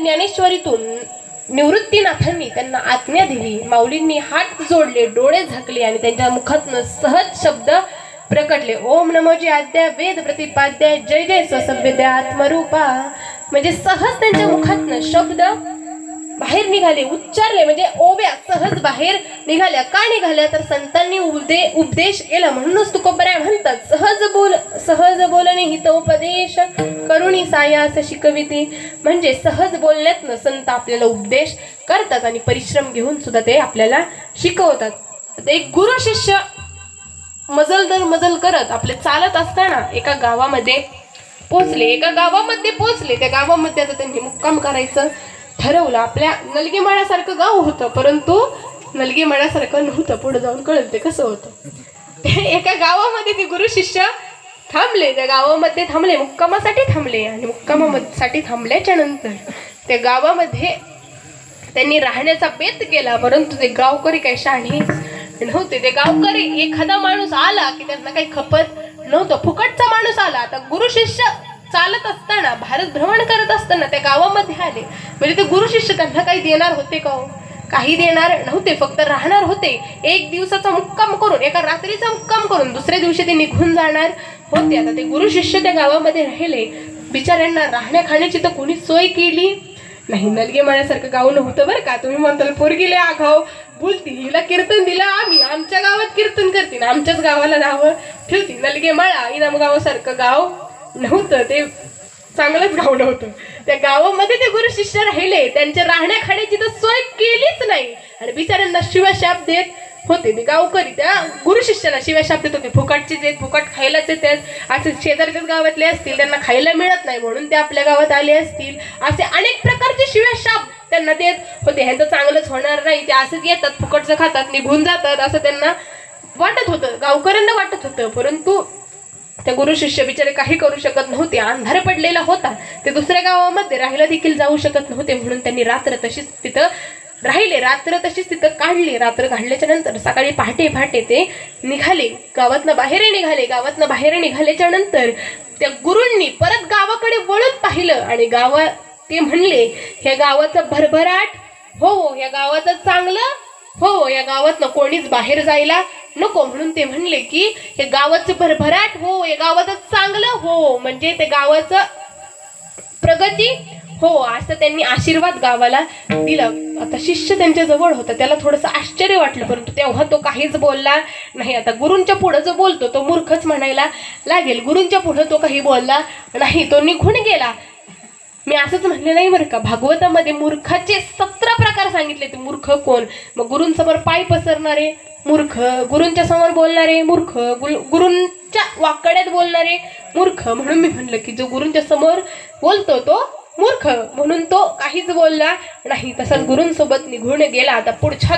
ज्ञानेश्वरीतून निवृत्तीनाथांनी त्यांना आज्ञा दिली. माऊलींनी हात जोडले, डोळे झाकले आणि त्यांच्या मुखातून सहज शब्द प्रकटले. ओम नमोजी आद्या वेद प्रतिपाद्या जय जय स्वसभ्यद्या आत्मरूपा. म्हणजे सहज त्यांच्या मुखातून शब्द बाहेर निघाले, उच्चारले, म्हणजे ओव्या सहज बाहेर निघाल्या. का निघाल्या तर संतांनी उपदेश केला. म्हणूनच तुकोबराय म्हणतात सहज बोलणे हितोपदेश करुणी सायास शिकविते. म्हणजे सहज बोलण्यातनं संत आपल्याला उपदेश करतात आणि परिश्रम घेऊन सुद्धा ते आपल्याला शिकवतात. एक गुरु शिष्य मजल दर मजल करत आपले चालत असताना एका गावामध्ये पोचले. त्या गावामध्ये आता त्यांनी मुक्काम करायचं ठरवलं. आपल्या नलगीमाळ्यासारखं गाव होतं, परंतु नलगीमाळ्यासारखं नव्हतं. पुढे जाऊन कळलं ते कसं होतं. एका गावामध्ये ते गुरु शिष्य थांबले. त्या गावामध्ये थांबले, मुक्कामासाठी थांबले. आणि मुक्कामासाठी थांबल्याच्या नंतर त्या गावामध्ये त्यांनी राहण्याचा बेत केला. परंतु ते गावकरी काही शहाणे नव्हते. ते गावकरी एखादा माणूस आला की त्यांना काही खपत नव्हतं. फुकटचा माणूस आला. आता गुरु शिष्य चालत असताना, भारत भ्रमण करत असताना त्या गावामध्ये आले. म्हणजे ते गुरु शिष्य त्यांना काही देणार होते का? काही देणार नव्हते. फक्त राहणार होते. एक दिवसाचा मुक्काम करून, एका रात्रीचा मुक्काम करून दुसऱ्या दिवशी ते निघून जाणार होते. आता ते गुरु शिष्य त्या गावामध्ये राहिले. बिचाऱ्यांना राहण्या खाण्याची तर कोणी सोय केली नाही. नलगीमाळ्यासारखं गाव नव्हतं बरं का. तुम्ही म्हणताल पोरगीले आगाव बोलती, हिला कीर्तन दिलं आम्ही, आमच्या गावात कीर्तन करतील, आमच्याच गावाला नावं ठेवतील. नलगीमाळा इनामगावासारखं गाव नव्हतं. ते चांगलंच गाव नव्हतं. त्या गावामध्ये ते गुरु शिष्य राहिले. त्यांच्या राहण्या खाण्याची तर सोय केलीच नाही. आणि बिचाऱ्यांना शिवाशाप देत होते. ते गावकरी त्या गुरु शिष्याला शिवाशाप देत होते. फुकटचेच आहेत, फुकट खायलाच येतात. असे शेजारच्याच गावातले असतील, त्यांना खायला मिळत नाही म्हणून ते आपल्या गावात आले असतील. असे अनेक प्रकारचे शिवाशाप त्यांना देत होते. ह्यांचं चांगलंच होणार नाही, ते असंच येतात, फुकटचं खातात, निघून जातात, असं त्यांना वाटत होतं, गावकऱ्यांना वाटत होतं. परंतु त्या गुरु शिष्य बिचारे काही करू शकत नव्हते. अंधार पडलेला होता. ते दुसऱ्या गावामध्ये राहायला देखील जाऊ शकत नव्हते. म्हणून त्यांनी रात्र तशीच तिथं राहिले, रात्र तशीच तिथं काढली. रात्र काढल्याच्या नंतर सकाळी पहाटे ते निघाले, गावातनं बाहेर निघाल्याच्या नंतर त्या गुरूंनी परत गावाकडे वळून पाहिलं आणि ते म्हणले, ह्या गावाचं भरभराट हो, या गावाचं चांगलं हो, या गावातनं कोणीच बाहेर जायला नको. म्हणून ते म्हणले की हे गावाचं भरभराट हो, या गावाचं चांगलं हो, म्हणजे ते गावाचं प्रगती हो, असं त्यांनी आशीर्वाद गावाला दिला. आता शिष्य त्यांच्या जवळ होता. त्याला थोडंसं आश्चर्य वाटलं, परंतु तेव्हा तो काहीच बोलला नाही. आता गुरूंच्या पुढं जो बोलतो तो मूर्खच म्हणायला लागेल. गुरूंच्या पुढं तो काही बोलला नाही, तो निघून गेला. मी असंच म्हणले नाही बरं का. भागवतामध्ये मूर्खाचे 17 प्रकार सांगितले. ते मूर्ख कोण? मग गुरूंसमोर पाय पसरणारे मूर्ख, गुरूंच्या समोर बोलणारे मूर्ख, गुरूंच्या वाकड्यात बोलणारे मूर्ख. म्हणून मी म्हणलं की जो गुरूंच्या समोर बोलतो तो मूर्ख, म्हणून तो काहीच बोलला नाही. तसाच गुरूंसोबत निघून गेला. आता पुढच्या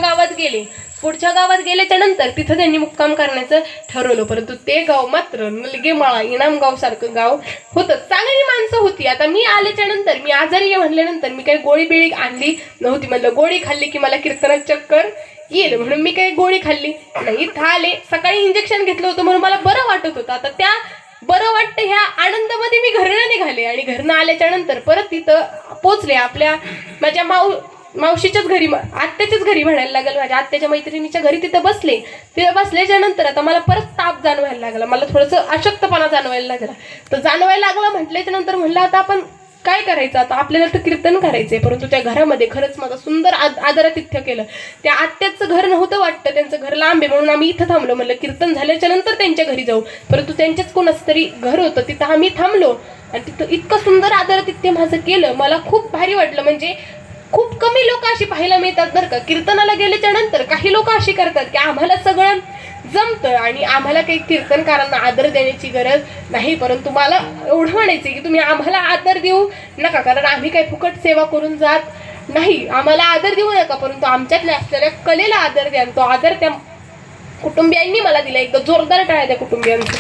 गावात गेल्याच्या नंतर तिथं त्यांनी मुक्काम करण्याचं ठरवलं. परंतु ते गाव मात्र नलगीमाळा इनामगाव सारखं गाव होतं. चांगली माणसं होती. आता मी आल्याच्या नंतर, मी आजारी म्हणल्यानंतर मी काही गोळी बिळी आणली नव्हती. म्हणलं गोळी खाल्ली की मला कीर्तनात चक्कर येईल, म्हणून मी काही गोळी खाल्ली नाही. इथं आले, सकाळी इंजेक्शन घेतलं होतं म्हणून मला बरं वाटत होतं. आता त्या बरं वाटतं ह्या आनंदामध्ये मी घरनं निघाले आणि घरनं आल्याच्या नंतर परत तिथं पोचले. माझ्या मावशीच्याच घरी, आत्याच्याच घरी म्हणायला लागलं, माझ्या आत्याच्या मैत्रिणीच्या घरी तिथं बसले. तिथं बसल्याच्या नंतर आता मला परत ताप जाणवायला लागला, मला थोडंसं अशक्तपणा जाणवायला लागला. तर जाणवायला लागला म्हटल्याच्या नंतर म्हणलं आता आपण काय करायचं, आता आपल्याला तर कीर्तन करायचंय. परंतु त्या घरामध्ये खरंच माझं सुंदर आदरातिथ्य केलं. त्या आत्याचं घर नव्हतं वाटतं, त्यांचं घर लांब आहे, म्हणून आम्ही इथं थांबलो. म्हणलं कीर्तन झाल्याच्या नंतर त्यांच्या घरी जाऊ. परंतु त्यांच्याच कोणाचं तरी घर होतं, तिथं आम्ही थांबलो आणि तिथं इतकं सुंदर आदरातिथ्य माझं केलं. मला खूप भारी वाटलं. म्हणजे खूप कमी लोक अशी पाहायला मिळतात बरं का. कीर्तनाला गेल्याच्या नंतर काही लोक अशी करतात की आम्हाला सगळं जमतं आणि आम्हाला काही कीर्तनकारांना आदर देण्याची गरज नाही. परंतु मला एवढं म्हणायचं की तुम्ही आम्हाला आदर देऊ नका, कारण आम्ही काही फुकट सेवा करून जात नाही. आम्हाला आदर देऊ नका, परंतु आमच्यातल्या असलेल्या कलेला आदर द्या. तो आदर त्या कुटुंबियांनी मला दिला. एकदा जोरदार टाळ्या त्या कुटुंबियांचं.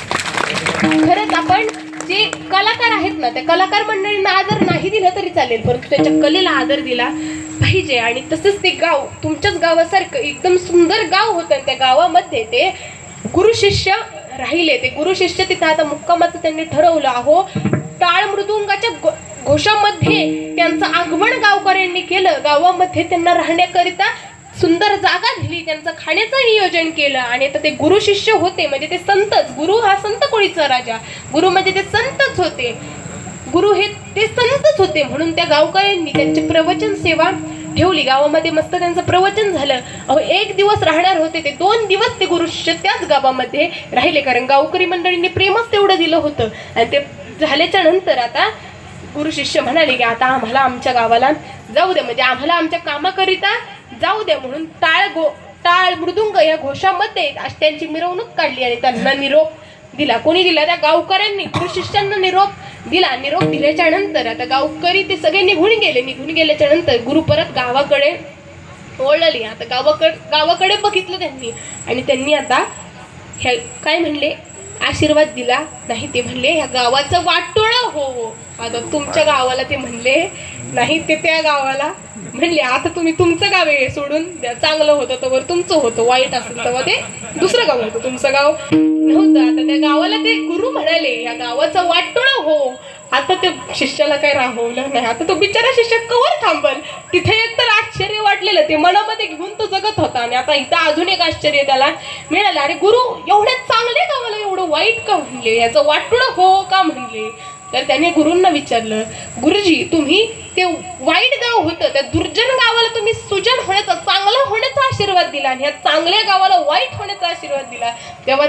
खरंच आपण जे कलाकार आहेत ना, त्या कलाकार मंडळींना आदर नाही दिला तरी चालेल, परंतु त्याच्या कलेला आदर दिला पाहिजे. आणि तसंच ते गाव तुमच्याच गावासारखं एकदम सुंदर गाव होतं. त्या गावामध्ये ते गुरु शिष्य राहिले. ते गुरु शिष्य तिथं आता मुक्कामाचं त्यांनी ठरवलं. अहो, टाळ मृदुंगाच्या घोषामध्ये त्यांचं आगमन गावकऱ्यांनी केलं. गावामध्ये त्यांना राहण्याकरिता सुंदर जागा दिली, त्यांचं खाण्याचं नियोजन केलं. आणि आता ते गुरु शिष्य होते म्हणजे ते संतच. गुरु हा संत कोळीचा राजा, गुरु म्हणजे ते संतच होते. गुरु हे ते संतच होते म्हणून त्या गावकऱ्यांनी त्यांची प्रवचन सेवा ठेवली. गावामध्ये मस्त त्यांचं प्रवचन झालं. अहो 1 दिवस राहणार होते ते, 2 दिवस ते गुरु शिष्य त्याच गावामध्ये राहिले, कारण गावकरी मंडळींनी प्रेमच तेवढं दिलं होतं. आणि ते झाल्याच्या नंतर आता गुरु शिष्य म्हणाले की आता आम्हाला आमच्या गावाला जाऊ द्या, म्हणजे आम्हाला आमच्या कामाकरिता जाऊ द्या. म्हणून टाळ मृदुंग या घोषामध्ये त्यांची मिरवणूक काढली आणि त्यांना निरोप दिला. कोणी दिला? त्या गावकऱ्यांनी गुरु शिष्यांना निरोप दिला. निरोप दिल्याच्या नंतर आता गावकरी ते सगळे निघून गेले. निघून गेल्याच्या नंतर गुरु परत गावाकडे वळले. आता गावाकडे बघितलं त्यांनी आणि त्यांनी आता ह्या काय म्हणले, आशीर्वाद दिला नाही. ते म्हणले ह्या गावाचं वाटोळं हो. आता तुमच्या गावाला ते म्हणले नाही, ते त्या गावाला म्हणले आता तुम्ही तुमचं गाव आहे सोडून द्या. चांगलं होतं तर तुमचं होतं, वाईट असेल तेव्हा ते दुसरं गाव होतं, तुमचं गाव नव्हतं. आता त्या गावाला ते गुरु म्हणाले या गावाचं वाटोळं हो. आता ते शिष्याला काही राहवलं नाही. आता तो बिचारा शिष्य कवर थांबल. तिथे एक तर आश्चर्य वाटलेलं, ते मनामध्ये घेऊन तो जगत होता. आणि आता इथं अजून एक आश्चर्य त्याला मिळालं, अरे गुरु एवढ्या चांगल्या गावाला एवढं वाईट का म्हणले, याचं वाटोळं हो का म्हणले. तर त्याने गुरूंना विचारलं, गुरुजी तुम्ही ते वाईट गाव होतं त्या दुर्जन गावाला तुम्ही सुजन होण्याचा, चांगलं होण्याचा आशीर्वाद दिला आणि ह्या चांगल्या गावाला वाईट होण्याचा आशीर्वाद दिला. तेव्हा